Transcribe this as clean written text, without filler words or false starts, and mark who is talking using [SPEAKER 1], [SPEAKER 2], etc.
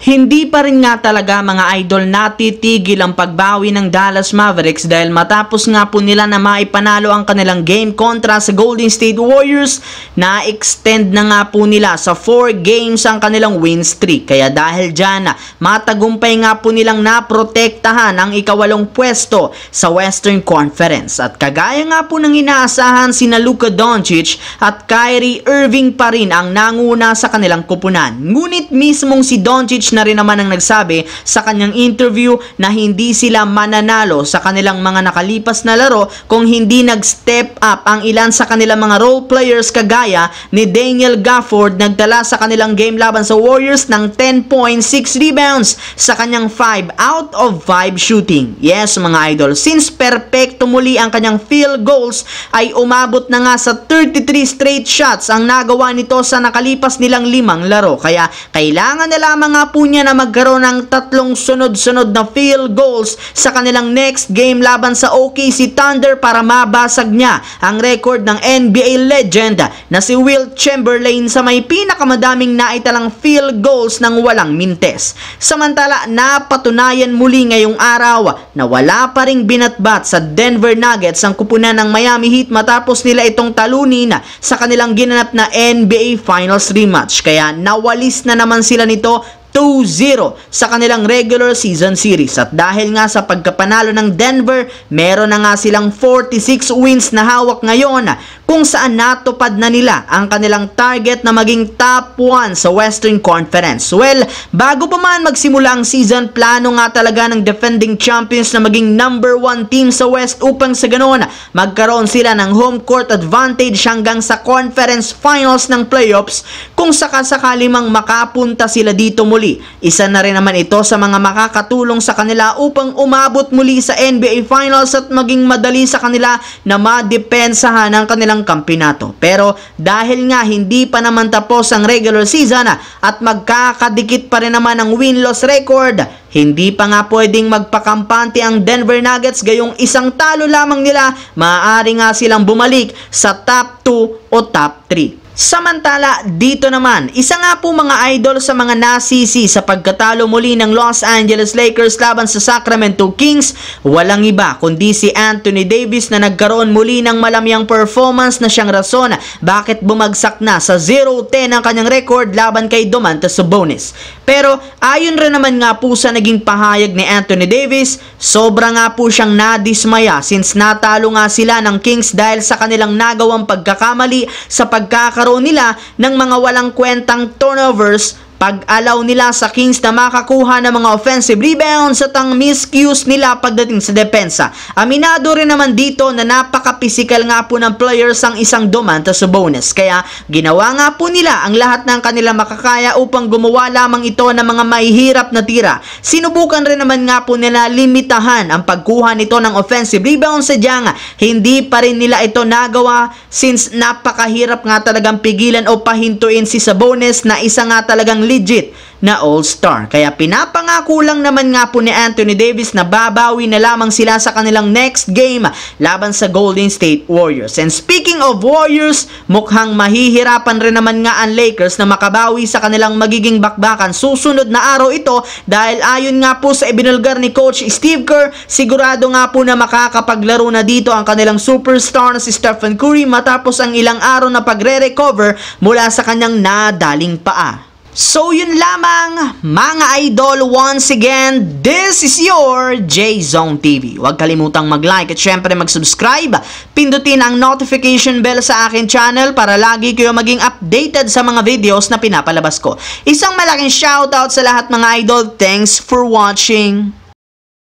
[SPEAKER 1] Hindi pa rin nga talaga mga idol natitigil ang pagbawi ng Dallas Mavericks dahil matapos nga po nila na maipanalo ang kanilang game kontra sa Golden State Warriors, na-extend na nga po nila sa 4 games ang kanilang win streak. Kaya dahil dyan, matagumpay nga po nilang naprotektahan ang ikawalong pwesto sa Western Conference. At kagaya nga po ng inaasahan, sina Luka Doncic at Kyrie Irving pa rin ang nanguna sa kanilang kupunan. Ngunit mismong si Doncic na rin naman ang nagsabi sa kanyang interview na hindi sila mananalo sa kanilang mga nakalipas na laro kung hindi nag-step up ang ilan sa kanilang mga role players kagaya ni Daniel Gafford, nagdala sa kanilang game laban sa Warriors ng 10.6 rebounds sa kanyang 5 out of 5 shooting. Yes mga idol, since perpekto muli ang kanyang field goals ay umabot na nga sa 33 straight shots ang nagawa nito sa nakalipas nilang 5 laro. Kaya kailangan na lamang nga po niya na magkaroon ng 3 sunod-sunod na field goals sa kanilang next game laban sa OKC Thunder para mabasag niya ang record ng NBA legend na si Wilt Chamberlain sa may pinakamadaming naitalang field goals ng walang mintes. Samantala, napatunayan muli ngayong araw na wala pa ring binatbat sa Denver Nuggets ang kupunan ng Miami Heat matapos nila itong talunin sa kanilang ginanap na NBA Finals rematch. Kaya nawalis na naman sila nito 2-0 sa kanilang regular season series. At dahil nga sa pagkapanalo ng Denver, meron na nga silang 46 wins na hawak ngayon kung saan natupad na nila ang kanilang target na maging top 1 sa Western Conference. Well, bago pa man magsimula ang season, plano nga talaga ng defending champions na maging number 1 team sa West upang sa ganoon magkaroon sila ng home court advantage hanggang sa conference finals ng playoffs kung sakasakali mang makapunta sila dito muli. Isa na rin naman ito sa mga makakatulong sa kanila upang umabot muli sa NBA Finals at maging madali sa kanila na madepensahan ang kanilang kampyonato. Pero dahil nga hindi pa naman tapos ang regular season at magkakadikit pa rin naman ang win-loss record, hindi pa nga pwedeng magpakampante ang Denver Nuggets, gayong isang talo lamang nila, maaari nga silang bumalik sa top 2 o top 3. Samantala, dito naman, isa nga po mga idol sa mga nasisi sa pagkatalo muli ng Los Angeles Lakers laban sa Sacramento Kings, walang iba kundi si Anthony Davis na nagkaroon muli ng malamyang performance na siyang rason bakit bumagsak na sa 0-10 ang kanyang record laban kay Domantas Sabonis. Pero ayon rin naman nga po sa naging pahayag ni Anthony Davis, sobra nga po siyang nadismaya since natalo nga sila ng Kings dahil sa kanilang nagawang pagkakamali sa pagkakaroon nila ng mga walang kwentang turnovers, pag-allow nila sa Kings na makakuha ng mga offensive rebounds at ang miscues nila pagdating sa depensa. Aminado rin naman dito na napaka-physical nga po ng players ang isang Domantas Sabonis. Kaya ginawa nga po nila ang lahat ng kanila makakaya upang gumawa lamang ito ng mga mahihirap na tira. Sinubukan rin naman nga po nila limitahan ang pagkuha nito ng offensive rebounds, sadyang hindi pa rin nila ito nagawa since napakahirap nga talagang pigilan o pahintuin si Sabonis na isa nga talagang legit na all-star. Kaya pinapangako lang naman nga po ni Anthony Davis na babawi na lamang sila sa kanilang next game laban sa Golden State Warriors. And speaking of Warriors, mukhang mahihirapan rin naman nga ang Lakers na makabawi sa kanilang magiging bakbakan susunod na araw ito dahil ayon nga po sa ibinulgar ni Coach Steve Kerr, sigurado nga po na makakapaglaro na dito ang kanilang superstar na si Stephen Curry matapos ang ilang araw na pagre-recover mula sa kanyang nadaling paa. So yun lamang mga idol, once again, this is your J-Zone TV. Huwag kalimutang mag-like at syempre mag-subscribe. Pindutin ang notification bell sa akin channel para lagi kayo maging updated sa mga videos na pinapalabas ko. Isang malaking shoutout sa lahat mga idol. Thanks for watching.